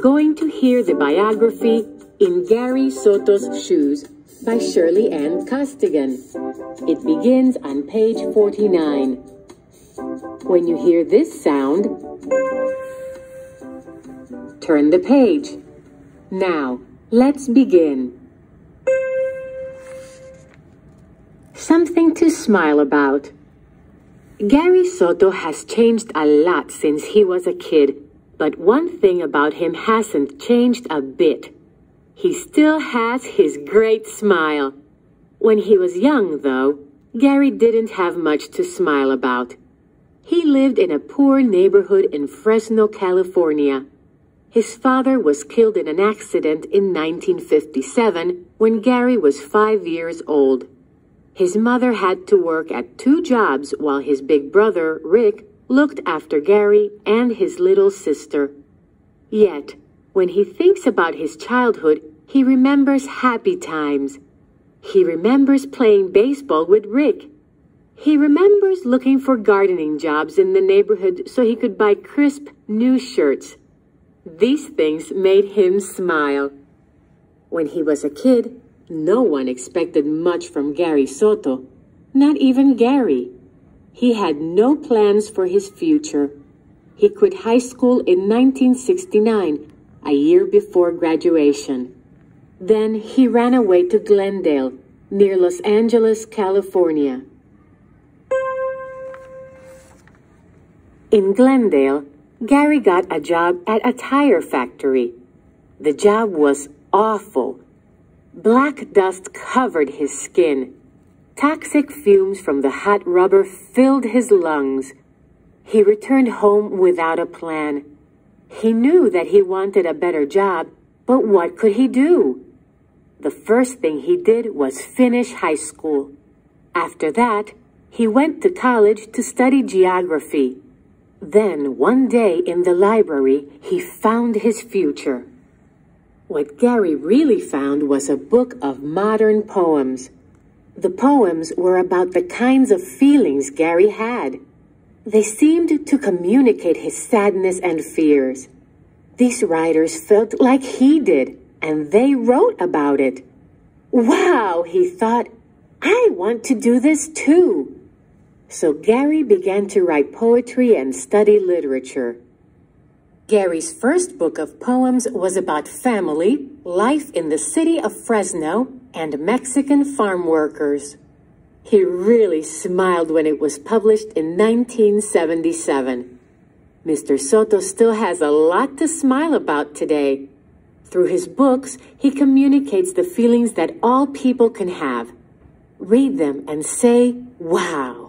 going to hear the biography In Gary Soto's Shoes by Shirley Ann Costigan. It begins on page 49. When you hear this sound, turn the page. Now, let's begin. Something to smile about. Gary Soto has changed a lot since he was a kid, but one thing about him hasn't changed a bit. He still has his great smile. When he was young, though, Gary didn't have much to smile about. He lived in a poor neighborhood in Fresno, California. His father was killed in an accident in 1957 when Gary was 5 years old. His mother had to work at 2 jobs while his big brother, Rick, looked after Gary and his little sister. Yet, when he thinks about his childhood, he remembers happy times. He remembers playing baseball with Rick. He remembers looking for gardening jobs in the neighborhood so he could buy crisp, new shirts. These things made him smile. When he was a kid, no one expected much from Gary Soto, not even Gary. He had no plans for his future. He quit high school in 1969, a year before graduation. Then he ran away to Glendale, near Los Angeles, California. In Glendale, Gary got a job at a tire factory. The job was awful. Black dust covered his skin. Toxic fumes from the hot rubber filled his lungs. He returned home without a plan. He knew that he wanted a better job, but what could he do? The first thing he did was finish high school. After that, he went to college to study geography. Then, one day in the library, he found his future. What Gary really found was a book of modern poems. The poems were about the kinds of feelings Gary had. They seemed to communicate his sadness and fears. These writers felt like he did, and they wrote about it. Wow, he thought, I want to do this too. So Gary began to write poetry and study literature. Gary's first book of poems was about family, life in the city of Fresno, and Mexican farm workers. He really smiled when it was published in 1977. Mr. Soto still has a lot to smile about today. Through his books, he communicates the feelings that all people can have. Read them and say, wow.